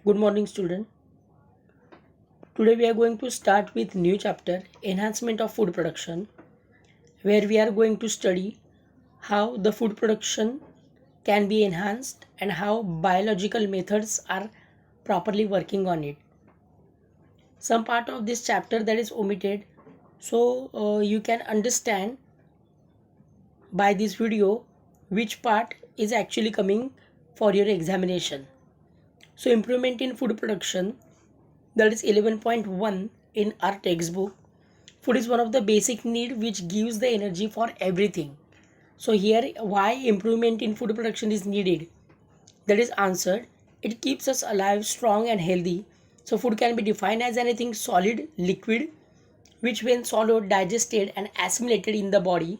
Good morning, student. Today we are going to start with new chapter Enhancement of Food Production, where we are going to study how the food production can be enhanced and how biological methods are properly working on it. Some part of this chapter that is omitted, so you can understand by this video which part is actually coming for your examination. So improvement in food production, that is 11.1 in our textbook. Food is one of the basic need which gives the energy for everything. So here why improvement in food production is needed, that is answered. It keeps us alive, strong and healthy. So food can be defined as anything solid, liquid, which when swallowed, digested and assimilated in the body,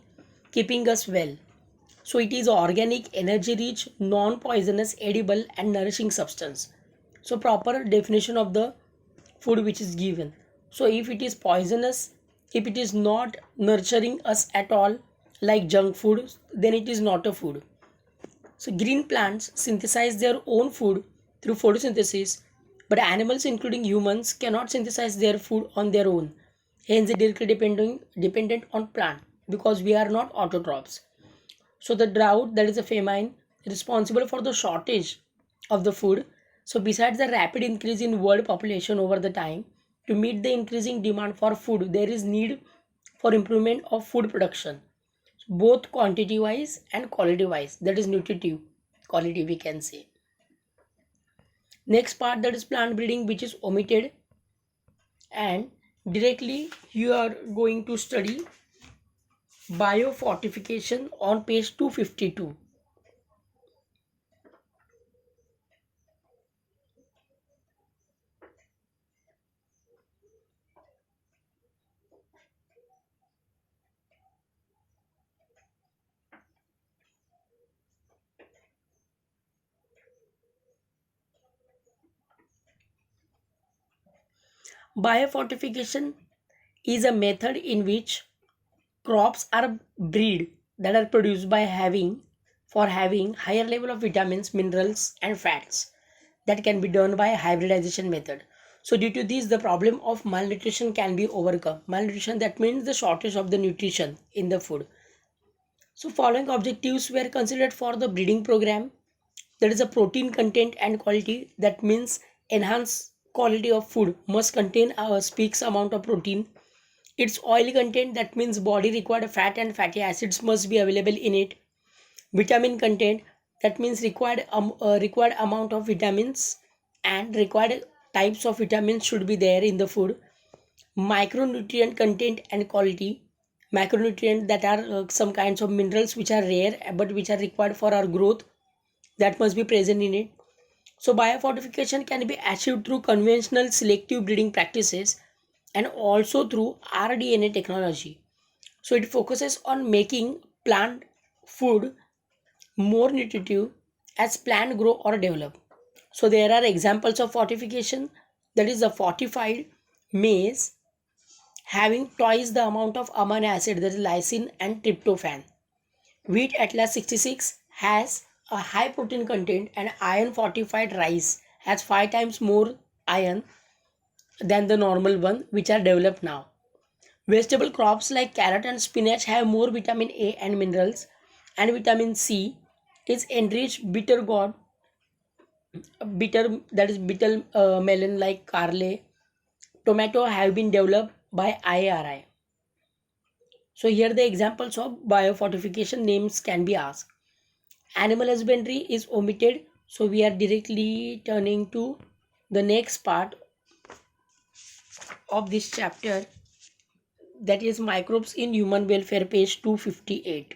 keeping us well. So it is organic, energy rich, non poisonous, edible and nourishing substance. So proper definition of the food which is given. So if it is poisonous, if it is not nurturing us at all, like junk food, then it is not a food. So green plants synthesize their own food through photosynthesis, but animals including humans cannot synthesize their food on their own. Hence they directly dependent on plant, because we are not autotrophs. So the drought, that is a famine, responsible for the shortage of the food. So besides the rapid increase in world population over the time, to meet the increasing demand for food, there is need for improvement of food production, both quantity wise and quality wise, that is nutritive quality we can say. Next part, that is plant breeding, which is omitted, and directly you are going to study biofortification on page 252. Biofortification is a method in which crops are bred that are produced by having higher level of vitamins, minerals and fats, that can be done by hybridization method. So due to this, the problem of malnutrition can be overcome. Malnutrition, that means the shortage of the nutrition in the food. So following objectives were considered for the breeding program. There is a protein content and quality, that means enhanced quality of food must contain a speaks amount of protein. Its oil content, that means body required fat and fatty acids must be available in it. Vitamin content, that means required amount of vitamins and required types of vitamins should be there in the food. Micronutrient content and quality, macronutrient, that are some kinds of minerals which are rare but which are required for our growth, that must be present in it. So biofortification can be achieved through conventional selective breeding practices and also through rDNA technology. So it focuses on making plant food more nutritive as plant grow or develop. So there are examples of fortification, that is the fortified maize having twice the amount of amino acid, that is lysine and tryptophan. Wheat Atlas 66 has a high protein content, and iron fortified rice has 5 times more iron than the normal one which are developed now. Vegetable crops like carrot and spinach have more vitamin A and minerals, and vitamin C is enriched bitter, that is bitter melon like carle. Tomato have been developed by IARI. So here the examples of biofortification names can be asked. Animal husbandry is omitted, so we are directly turning to the next part of this chapter, that is microbes in human welfare, page 258.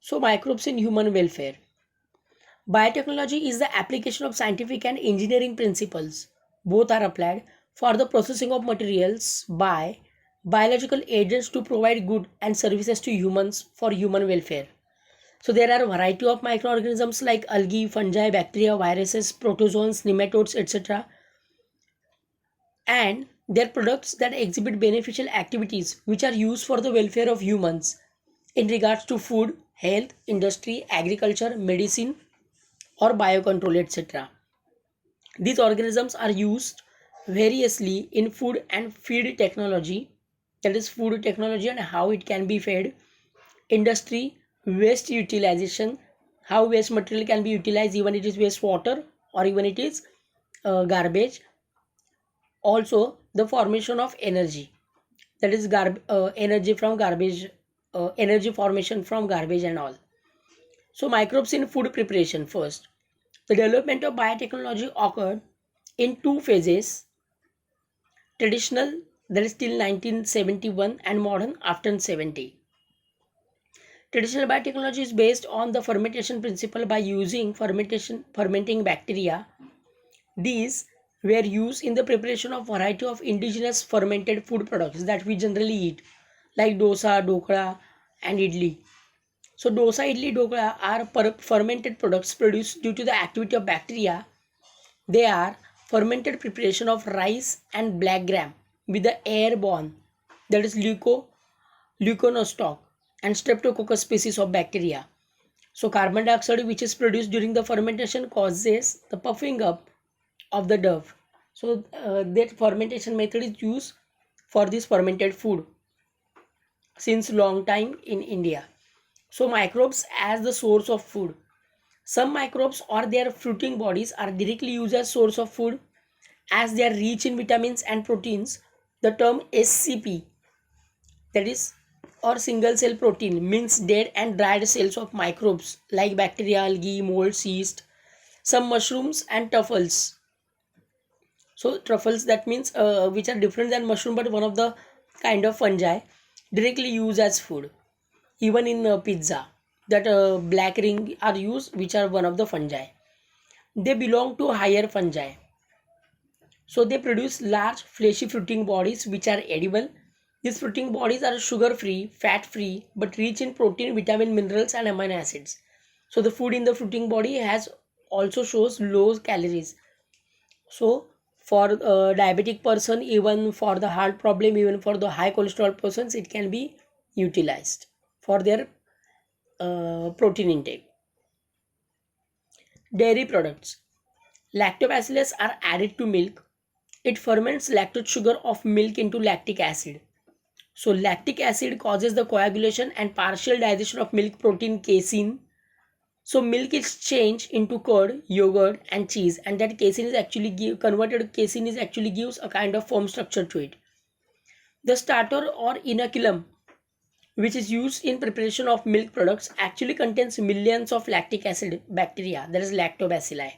So microbes in human welfare. Biotechnology is the application of scientific and engineering principles. Both are applied for the processing of materials by biological agents to provide good and services to humans for human welfare. So there are a variety of microorganisms like algae, fungi, bacteria, viruses, protozoans, nematodes, etc. and they're products that exhibit beneficial activities which are used for the welfare of humans in regards to food, health, industry, agriculture, medicine, or biocontrol, etc. These organisms are used variously in food and feed technology, that is, food technology and how it can be fed, industry, waste utilization, how waste material can be utilized, even it is wastewater or even it is garbage. Also, the formation of energy, that is, energy from garbage, energy formation from garbage and all. So, microbes in food preparation first. The development of biotechnology occurred in two phases: traditional, that is till 1971, and modern after 70. Traditional biotechnology is based on the fermentation principle by using fermenting bacteria. These were used in the preparation of variety of indigenous fermented food products that we generally eat, like dosa, dokla, and idli. So dosa, idli, dokla are fermented products produced due to the activity of bacteria. They are fermented preparation of rice and black gram with the airborne, that is leuconostoc and streptococcus species of bacteria. So carbon dioxide which is produced during the fermentation causes the puffing up of the dough. So that fermentation method is used for this fermented food since long time in India. So microbes as the source of food. Some microbes or their fruiting bodies are directly used as source of food as they are rich in vitamins and proteins. The term SCP, that is, or single cell protein, means dead and dried cells of microbes like bacteria, algae, mold, yeast, some mushrooms and truffles. So truffles, that means which are different than mushroom but one of the kind of fungi directly used as food. Even in pizza, that black ring are used, which are one of the fungi. They belong to higher fungi. So they produce large fleshy fruiting bodies which are edible. These fruiting bodies are sugar free, fat free, but rich in protein, vitamin, minerals, and amino acids. So the food in the fruiting body has also shows low calories. So for a diabetic person, even for the heart problem, even for the high cholesterol persons, it can be utilized for their protein intake. Dairy products. Lactobacillus are added to milk. It ferments lactose sugar of milk into lactic acid. So lactic acid causes the coagulation and partial digestion of milk protein casein. So milk is changed into curd, yogurt, and cheese, and that casein is actually converted. Casein is actually gives a kind of firm structure to it. The starter or inoculum, which is used in preparation of milk products, actually contains millions of lactic acid bacteria, that is lactobacilli.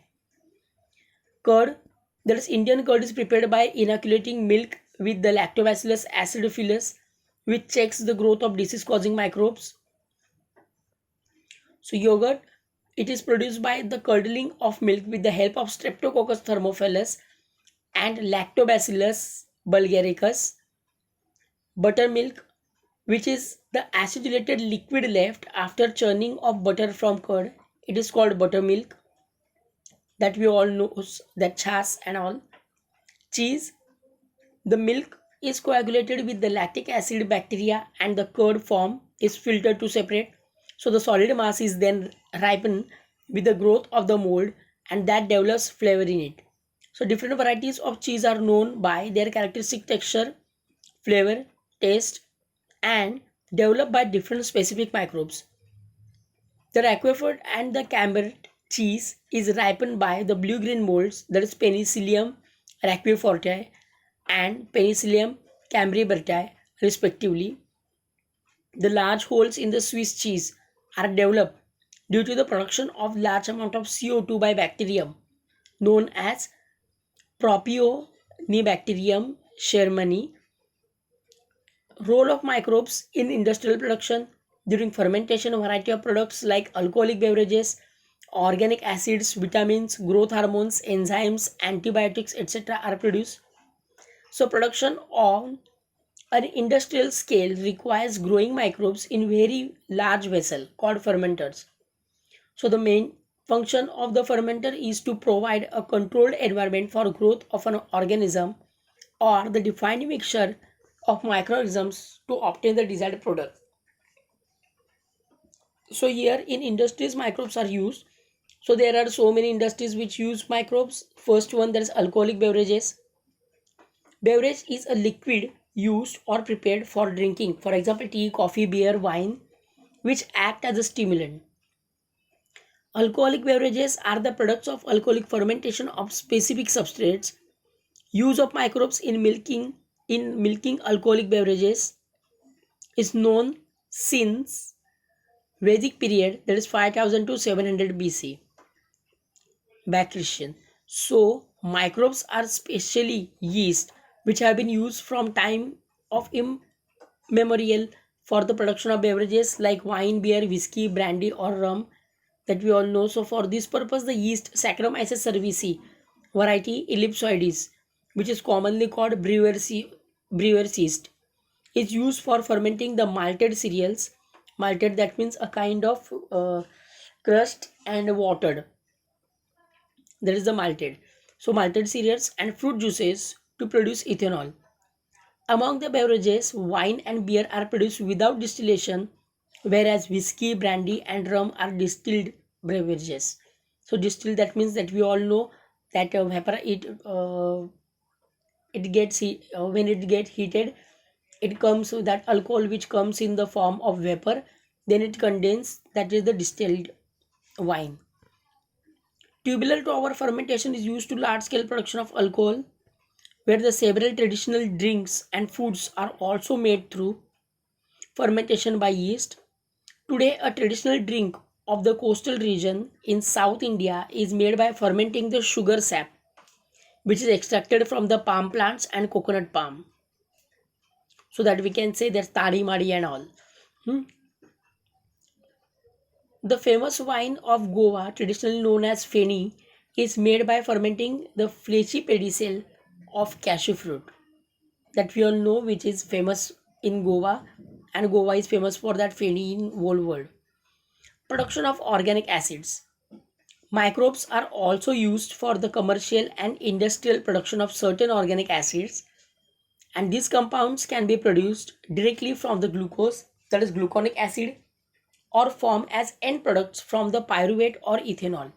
Curd, that is Indian curd, is prepared by inoculating milk with the Lactobacillus acidophilus, which checks the growth of disease-causing microbes. So yogurt, it is produced by the curdling of milk with the help of Streptococcus thermophilus and Lactobacillus bulgaricus. Buttermilk, which is the acidulated liquid left after churning of butter from curd, it is called buttermilk. That we all know, that chas and all. Cheese, the milk is coagulated with the lactic acid bacteria and the curd form is filtered to separate. So the solid mass is then ripened with the growth of the mold and that develops flavor in it. So different varieties of cheese are known by their characteristic texture, flavor, taste, and developed by different specific microbes. The Roquefort and the Camembert cheese is ripened by the blue-green molds, that is Penicillium roqueforti and Penicillium camemberti respectively. The large holes in the Swiss cheese are developed due to the production of large amount of CO2 by bacterium known as Propionibacterium shermani. Role of microbes in industrial production. During fermentation, a variety of products like alcoholic beverages, organic acids, vitamins, growth hormones, enzymes, antibiotics, etc. are produced. So production on an industrial scale requires growing microbes in very large vessel called fermenters. So the main function of the fermenter is to provide a controlled environment for growth of an organism or the defined mixture of microorganisms to obtain the desired product. So here in industries microbes are used. So there are so many industries which use microbes. First one, there is alcoholic beverages. Beverage is a liquid used or prepared for drinking, for example tea, coffee, beer, wine, which act as a stimulant. Alcoholic beverages are the products of alcoholic fermentation of specific substrates. Use of microbes in milking alcoholic beverages is known since Vedic period, that is 5000 to 700 BC. Bacterian. So microbes are specially yeast which have been used from time of immemorial for the production of beverages like wine, beer, whiskey, brandy or rum that we all know. So for this purpose the yeast Saccharomyces cerevisiae variety ellipsoides, which is commonly called brewer's yeast, is used for fermenting the malted cereals. Malted, that means a kind of crust and watered, that is the malted. So malted cereals and fruit juices to produce ethanol. Among the beverages, wine and beer are produced without distillation, whereas whiskey, brandy and rum are distilled beverages. So distilled, that means that we all know that vapor it gets when it gets heated, it comes with that alcohol which comes in the form of vapor, then it condenses, that is the distilled wine. Tubular tower fermentation is used to large scale production of alcohol, where the several traditional drinks and foods are also made through fermentation by yeast. Today, a traditional drink of the coastal region in South India is made by fermenting the sugar sap, which is extracted from the palm plants and coconut palm. So that we can say there's tadi madi and all. Hmm. The famous wine of Goa, traditionally known as Feni, is made by fermenting the fleshy pedicel of cashew fruit that we all know, which is famous in Goa, and Goa is famous for that Feni in whole world. Production of organic acids. Microbes are also used for the commercial and industrial production of certain organic acids, and these compounds can be produced directly from the glucose, that is gluconic acid, or form as end products from the pyruvate or ethanol.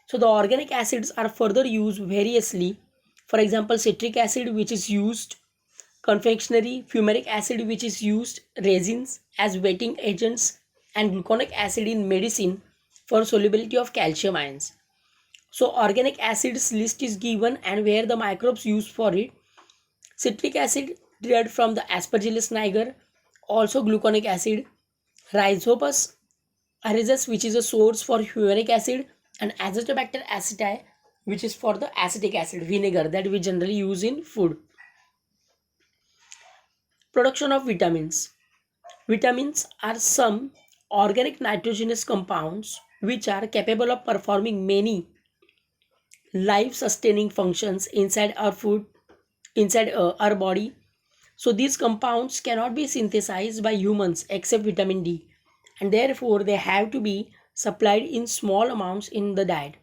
So the organic acids are further used variously. For example, citric acid, which is used confectionery, fumaric acid, which is used resins as wetting agents, and gluconic acid in medicine for solubility of calcium ions. So organic acids list is given and where the microbes used for it. Citric acid derived from the Aspergillus niger, also gluconic acid. Rhizopus aureus, which is a source for fumaric acid, and Azotobacter aceti, which is for the acetic acid, vinegar that we generally use in food. Production of vitamins. Vitamins are some organic nitrogenous compounds which are capable of performing many life sustaining functions inside our food, inside our body. So these compounds cannot be synthesized by humans except vitamin D, and therefore they have to be supplied in small amounts in the diet.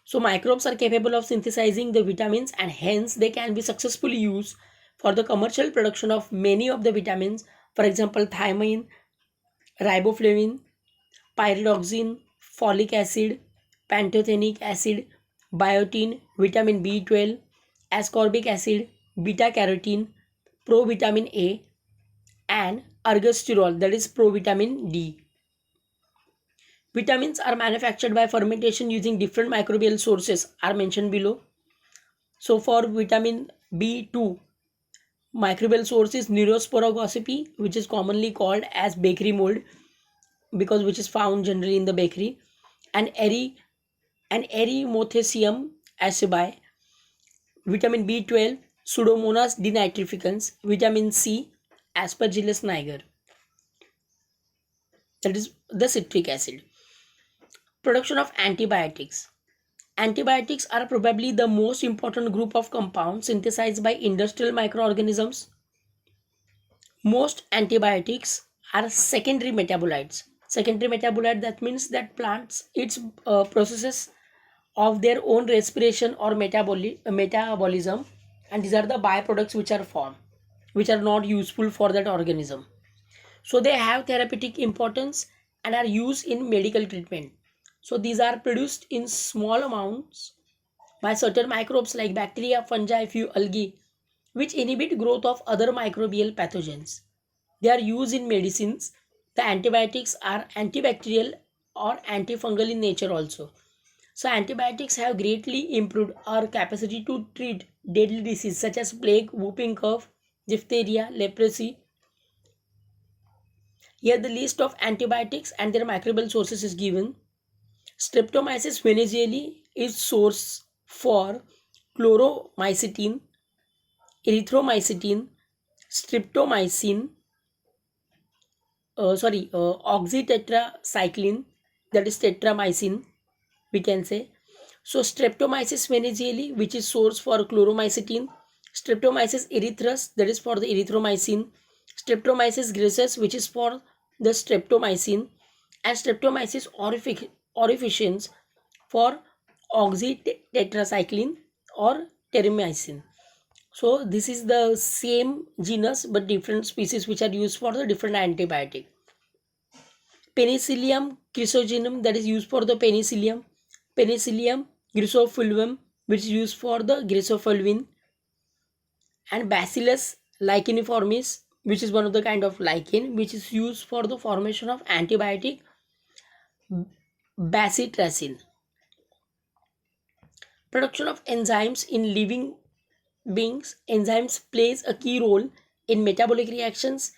So microbes are capable of synthesizing the vitamins and hence they can be successfully used for the commercial production of many of the vitamins, for example thiamine, riboflavin, pyridoxine, folic acid, pantothenic acid, biotin, vitamin B12, ascorbic acid, beta carotene, provitamin A, and ergosterol, that is provitamin D. Vitamins are manufactured by fermentation using different microbial sources are mentioned below. So for vitamin B2, microbial source is Neurospora gossypi, which is commonly called as bakery mold because which is found generally in the bakery, and Erythromothecium acerbi. Vitamin B12, Pseudomonas denitrificans. Vitamin C, Aspergillus niger, that is the citric acid. Production of antibiotics. Antibiotics are probably the most important group of compounds synthesized by industrial microorganisms. Most antibiotics are secondary metabolites. Secondary metabolite, that means that plants its processes of their own respiration or metabolism and these are the byproducts which are formed, which are not useful for that organism. So they have therapeutic importance and are used in medical treatment. So these are produced in small amounts by certain microbes like bacteria, fungi, few algae, which inhibit growth of other microbial pathogens. They are used in medicines. The antibiotics are antibacterial or antifungal in nature also. So antibiotics have greatly improved our capacity to treat deadly diseases such as plague, whooping cough, diphtheria, leprosy. Here the list of antibiotics and their microbial sources is given. Streptomyces venezuelae is source for chloromycetin, erythromycetin, streptomycin, oxytetracycline, that is tetramycin, we can say. So streptomyces venezuelae, which is source for chloromycetin, streptomyces erythrus, that is for the erythromycin, streptomyces graesus, which is for the streptomycin, and streptomyces aurificans for oxytetracycline or terramycin. So this is the same genus but different species which are used for the different antibiotic. Penicillium chrysogenum, that is used for the penicillium. Penicillium chrysofulvum, which is used for the chrysofulvin. And Bacillus licheniformis, which is one of the kind of lichen which is used for the formation of antibiotic bacitracin. Production of enzymes in living beings. Enzymes plays a key role in metabolic reactions,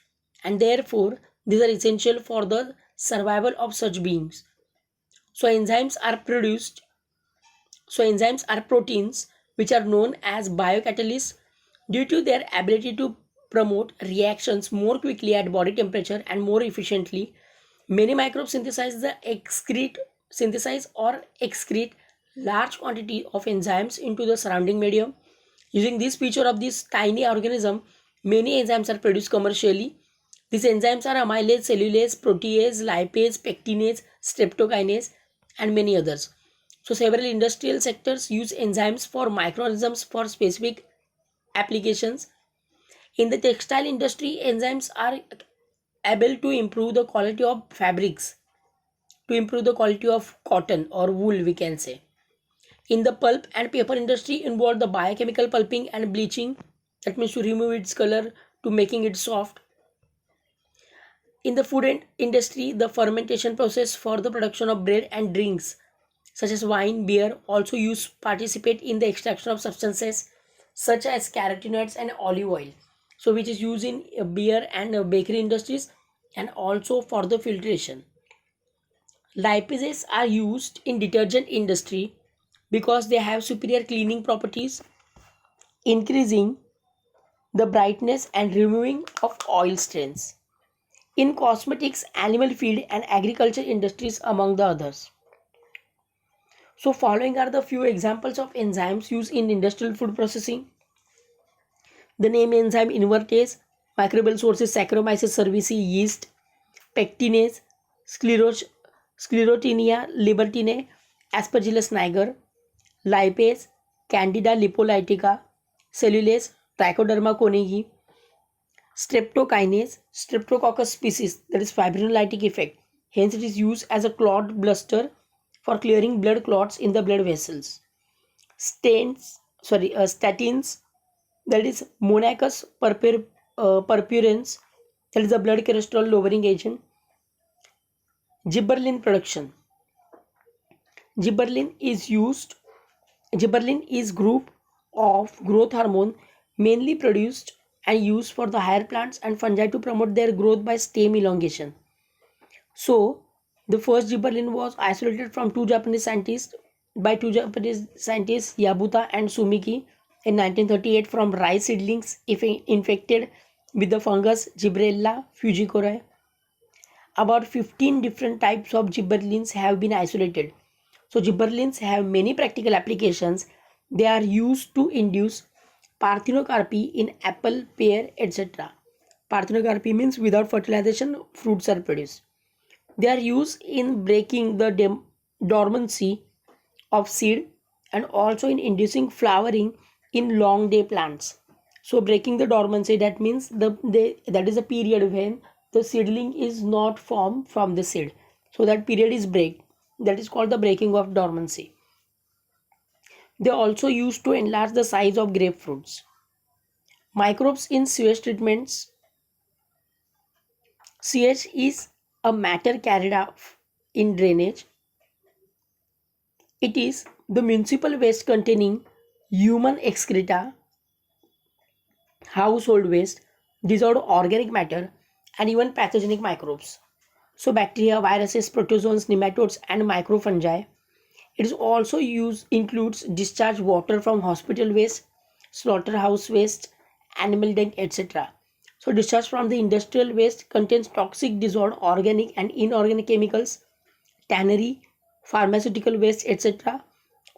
and therefore these are essential for the survival of such beings. So enzymes are produced. So enzymes are proteins which are known as biocatalysts due to their ability to promote reactions more quickly at body temperature and more efficiently. Many microbes synthesize or excrete large quantity of enzymes into the surrounding medium. Using this feature of this tiny organism, many enzymes are produced commercially. These enzymes are amylase, cellulase, protease, lipase, pectinase, streptokinase, and many others. So several industrial sectors use enzymes for microorganisms for specific applications. In the textile industry, enzymes are able to improve the quality of fabrics, to improve the quality of cotton or wool, we can say. In the pulp and paper industry, involve the biochemical pulping and bleaching, that means to remove its color to making it soft. In the food industry, the fermentation process for the production of bread and drinks such as wine, beer also use participate in the extraction of substances such as carotenoids and olive oil. So which is used in beer and bakery industries and also for the filtration. Lipases are used in detergent industry because they have superior cleaning properties, increasing the brightness and removing of oil stains. In cosmetics, animal feed and agriculture industries among the others. So following are the few examples of enzymes used in industrial food processing. The name enzyme invertase, microbial sources Saccharomyces cerevisiae yeast, pectinase, Sclerotinia libertine, Aspergillus niger, lipase, Candida lipolytica, cellulase, Trichoderma conii, streptokinase, Streptococcus species, that is fibrinolytic effect. Hence it is used as a clot buster for clearing blood clots in the blood vessels. Statins, that is Monachus purpurans, that is a blood cholesterol lowering agent. Gibberellin production. Gibberellin is group of growth hormone mainly produced and used for the higher plants and fungi to promote their growth by stem elongation. So the first gibberellin was isolated from two Japanese scientists Yabuta and Sumiki in 1938 from rice seedlings infected with the fungus Gibberella fugicori. About 15 different types of gibberellins have been isolated. So gibberellins have many practical applications. They are used to induce parthenocarpy in apple, pear, etc. Parthenocarpy means without fertilization, fruits are produced. They are used in breaking the dormancy of seed and also in inducing flowering in long day plants. So breaking the dormancy, that means that is a period when the seedling is not formed from the seed. So that period is break. That is called the breaking of dormancy. They also used to enlarge the size of grapefruits. Microbes in sewage treatments. Sewage is a matter carried out in drainage. It is the municipal waste containing human excreta, household waste, dissolved organic matter, and even pathogenic microbes. So bacteria, viruses, protozoans, nematodes, and microfungi. It is also includes discharged water from hospital waste, slaughterhouse waste, animal dung, etc. So discharge from the industrial waste contains toxic dissolved organic and inorganic chemicals, tannery, pharmaceutical waste, etc.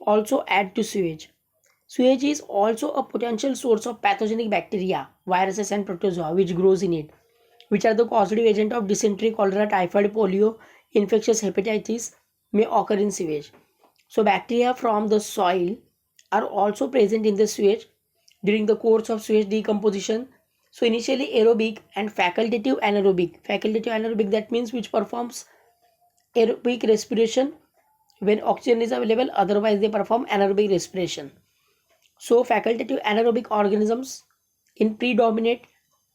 also add to sewage. Sewage is also a potential source of pathogenic bacteria, viruses and protozoa which grows in it, which are the causative agent of dysentery, cholera, typhoid, polio, infectious hepatitis may occur in sewage. So bacteria from the soil are also present in the sewage during the course of sewage decomposition. So initially aerobic and facultative anaerobic. Facultative anaerobic, that means which performs aerobic respiration when oxygen is available, otherwise they perform anaerobic respiration. So facultative anaerobic organisms in predominate,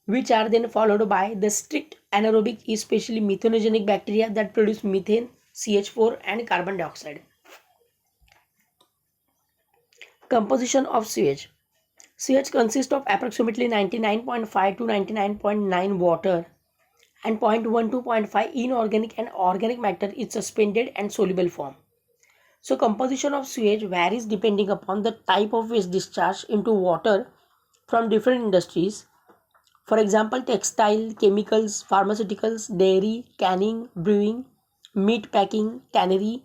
which are then followed by the strict anaerobic, especially methanogenic bacteria that produce methane, CH4 and carbon dioxide. Composition of sewage. Sewage consists of approximately 99.5 to 99.9 water and 0.1 to 0.5 inorganic and organic matter in suspended and soluble form. So composition of sewage varies depending upon the type of waste discharge into water from different industries. For example, textile, chemicals, pharmaceuticals, dairy, canning, brewing, meat packing, tannery,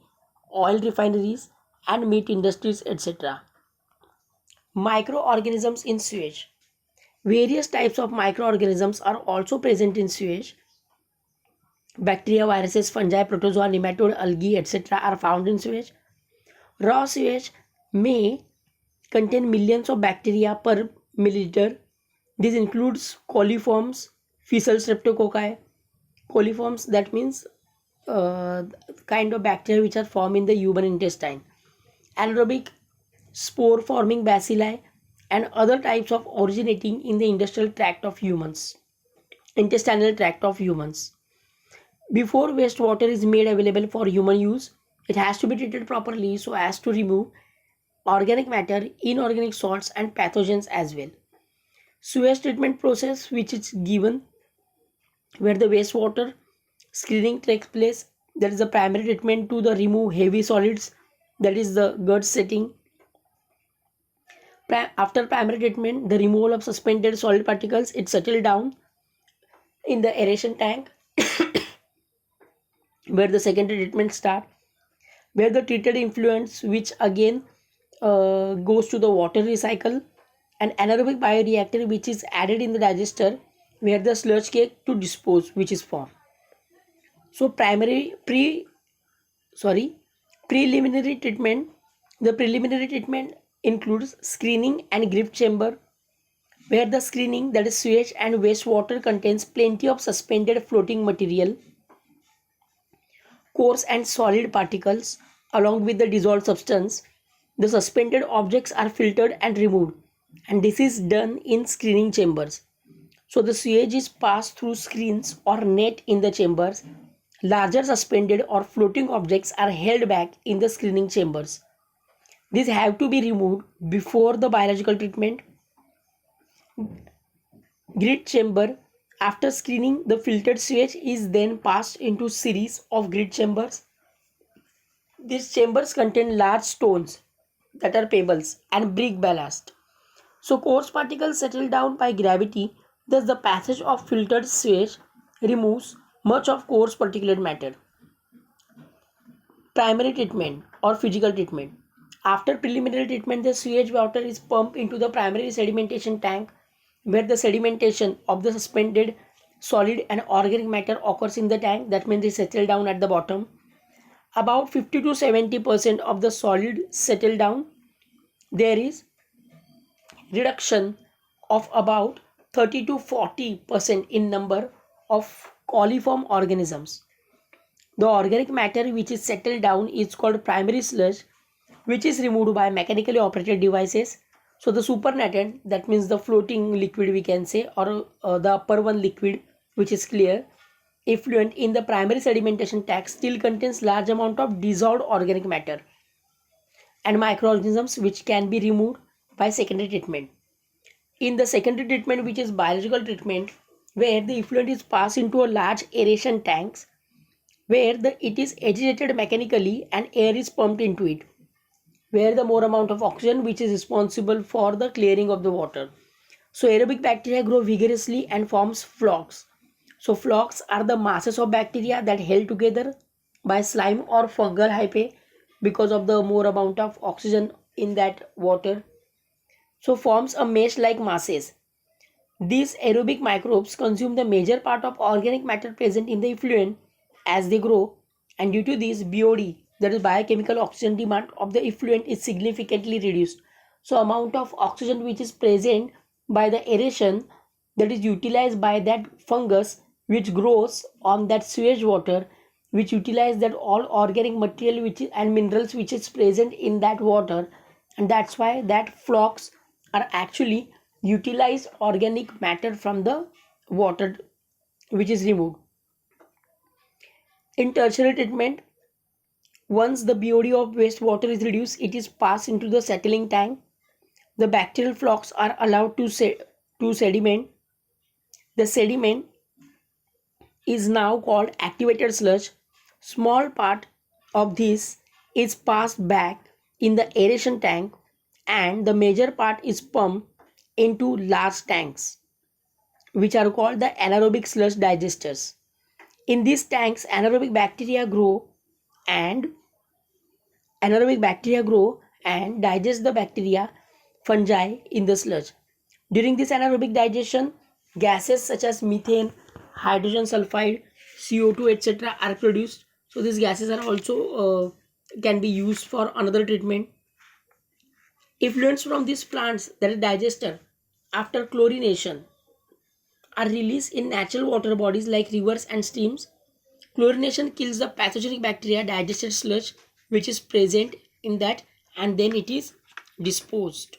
oil refineries, and meat industries, etc. Microorganisms in sewage. Various types of microorganisms are also present in sewage. Bacteria, viruses, fungi, protozoa, nematode, algae, etc. are found in sewage. Raw sewage may contain millions of bacteria per milliliter. This includes coliforms, fecal streptococci. Coliforms, that means kind of bacteria which are formed in the human intestine. Anaerobic spore forming bacilli and other types of originating in the intestinal tract of humans. Before wastewater is made available for human use, it has to be treated properly so as to remove organic matter, inorganic salts and pathogens as well. Sewage treatment process, which is given where the wastewater screening takes place. That is the primary treatment to the remove heavy solids, that is the GERD setting. After primary treatment, the removal of suspended solid particles, it settle down in the aeration tank where the secondary treatment start, where the treated influents which again goes to the water recycle, and anaerobic bioreactor which is added in the digester where the sludge cake to dispose which is formed. So preliminary treatment. The preliminary treatment includes screening and grift chamber, where the screening, that is sewage and wastewater, contains plenty of suspended floating material, coarse and solid particles along with the dissolved substance. The suspended objects are filtered and removed, and this is done in screening chambers. So the sewage is passed through screens or net in the chambers. Larger suspended or floating objects are held back in the screening chambers. These have to be removed before the biological treatment. Grit chamber. After screening, the filtered sewage is then passed into series of grit chambers. These chambers contain large stones, that are pebbles, and brick ballast. So coarse particles settle down by gravity. Thus the passage of filtered sewage removes much of coarse particulate matter. Primary treatment or physical treatment. After preliminary treatment, the sewage water is pumped into the primary sedimentation tank, where the sedimentation of the suspended solid and organic matter occurs in the tank. That means they settle down at the bottom. About 50 to 70% of the solid settle down. There is reduction of about 30 to 40% in number of coliform organisms. The organic matter which is settled down is called primary sludge, which is removed by mechanically operated devices. So the supernatant, that means the floating liquid we can say, or the upper one liquid which is clear, effluent in the primary sedimentation tank still contains large amount of dissolved organic matter and microorganisms which can be removed by secondary treatment. In the secondary treatment, which is biological treatment, where the effluent is passed into a large aeration tanks where it is agitated mechanically and air is pumped into it, where the more amount of oxygen which is responsible for the clearing of the water. So aerobic bacteria grow vigorously and forms flocs. So flocs are the masses of bacteria that held together by slime or fungal hyphae because of the more amount of oxygen in that water. So forms a mesh-like masses. These aerobic microbes consume the major part of organic matter present in the effluent as they grow, and due to this BOD, that is biochemical oxygen demand of the effluent, is significantly reduced. So amount of oxygen which is present by the aeration, that is utilized by that fungus which grows on that sewage water, which utilize that all organic material which is, and minerals which is present in that water, and that's why that flocs are actually utilized organic matter from the water which is removed. In tertiary treatment, once the BOD of wastewater is reduced, it is passed into the settling tank. The bacterial flocs are allowed to sediment. The sediment is now called activated sludge. Small part of this is passed back in the aeration tank and the major part is pumped into large tanks which are called the anaerobic sludge digesters. In these tanks, anaerobic bacteria grow and digest the bacteria fungi in the sludge. During this anaerobic digestion, gases such as methane, hydrogen sulfide, CO2, etc. are produced. So these gases are also can be used for another treatment. Effluents from these plants, that is digester, after chlorination are released in natural water bodies like rivers and streams. Chlorination kills the pathogenic bacteria digested sludge which is present in that, and then it is disposed.